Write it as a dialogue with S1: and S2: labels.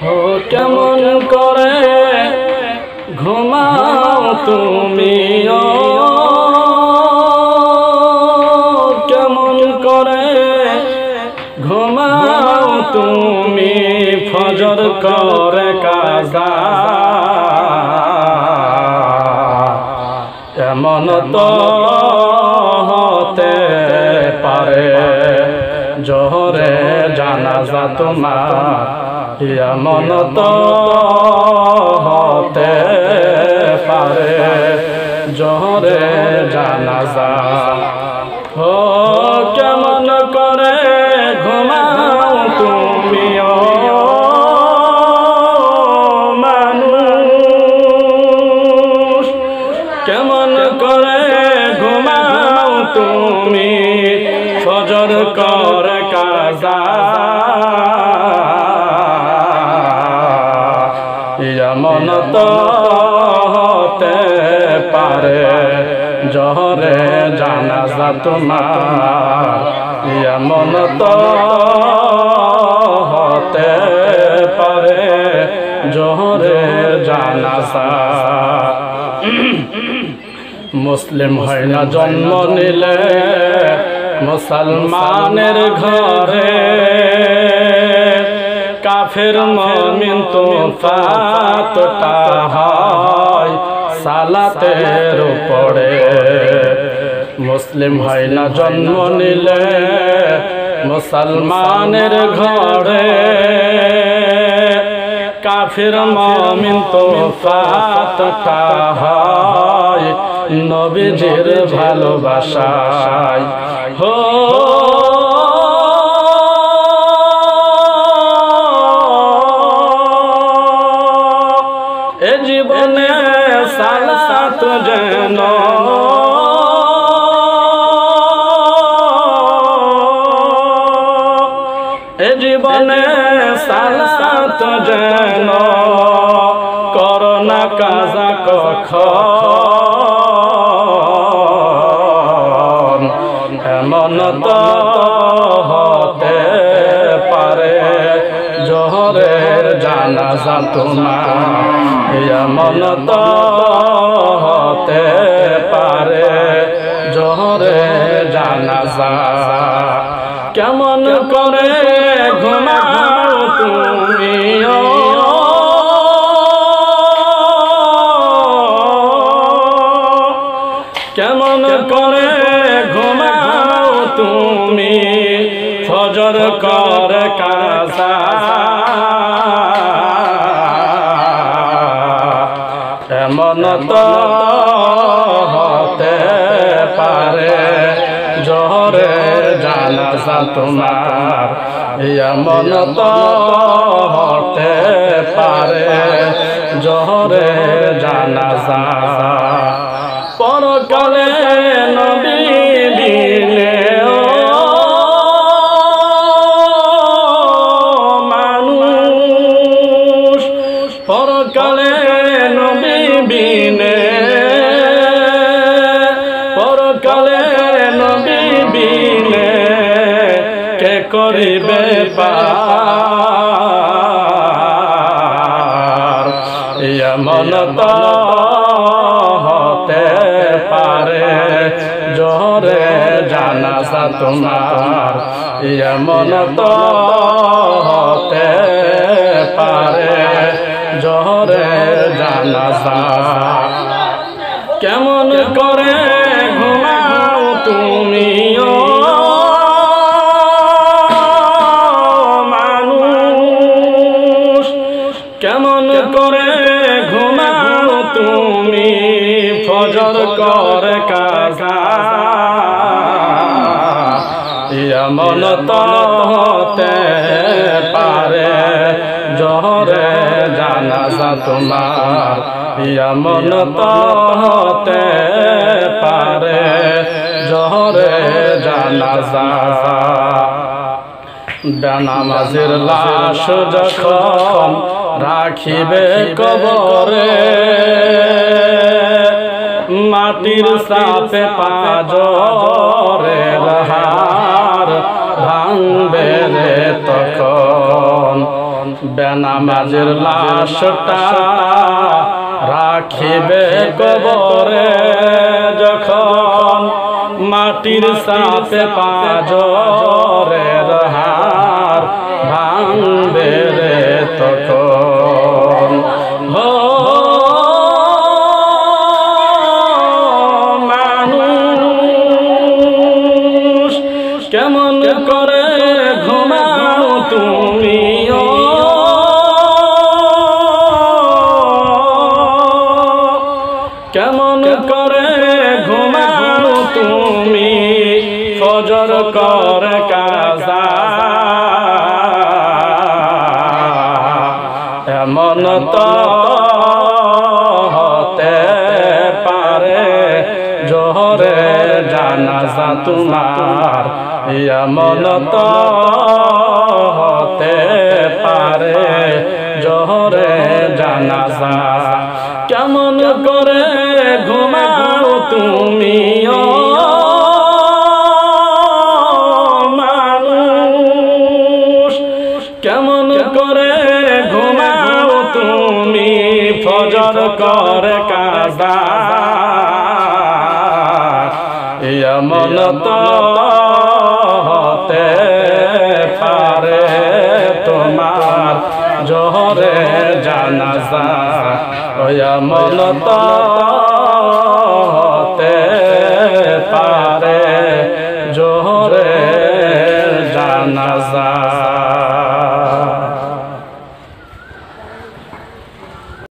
S1: ও কেমন করে ঘুমাও তুমি, ও কেমন করে ঘুমাও তুমি, ফজর করে কাজা এমন তো হতে পারে জোহরে জানাজা তোমার, এমন তো হতে পারে জোহরে জানাজা। ও কেমন করে ঘুমাও তুমি, ও মানুষ কেমন করে ঘুমাও তুমি, ফজর করে কাজা এমন তো হতে পারে জোহরে জানাজা তোমার, এমন তো হতে পারে জোহরে জানাজা। মুসলিম হয় না জন্ম নিলে মুসলমানের ঘরে, কাফের মুমিন তো ফাতটা হয় সালাতের উপরে। মুসলিম হয় না জন্ম নিলে মুসলমানের ঘরে, কাফের মুমিন তো ফাতটা হয় নবীজির ভালোবাসায়। হো এ জীবনে সালাত যেন এ জীবনে সালাত যেন করোনা কাজা কখন, এমন তো হতে পারে জোহরের জানাজা তোমার, এমন তো হতে পারে জোহরের জানাজা। কেমন করে ঘুমাও তুমি, ও কেমন করে ঘুমাও তুমি, ফজর করে কাজা এমন তো হতে পারে জোহরে জানাজা তোমার, এমন তো হতে পারে জোহরে জানাজা। পরকালে নবী দিলে ও মানুষ, পরকালে নবী বিনে, পরকালে নবী বিনে কে করিবে পার, এমন তো হতে পারে জোহরে জানাজা তোমার, এমন তো হতে পারে জোহরে জানাজা। কেমন করে ঘুমাও তুমি, ও মানুষ কেমন করে ঘুমাও তুমি, ফজর করে কাজা এমন তো হতে পারে জোহরে জানাজা তোমার, এমন তো হতে পারে জোহরে জানাজা। বেনামাজের লাশ যখন রাখিবে কবরে, মাটির সাপে পাজরে হার ভাঙ রে তখন বেনামাজের লাশটা রাখিবে কবরে যখন মাটির চাপে পাঁজরের হাড় ভাঙবে রে তখন মানুষ কেমন করে ঘুমাও তুমি কেমন করে ঘুমাও তুমি ফজর করে কাজা এমন তো হতে পারে জোহরে জানাজা তোমার এমন তো হতে পারে জোহরে জানাজা কেমন করে ঘুমাও তুমি মানুষ কেমন করে ঘুমাও তুমি ফজর করে কাজা এমন তো হতে পারে তোমার জোহরে জানাজা এমন তো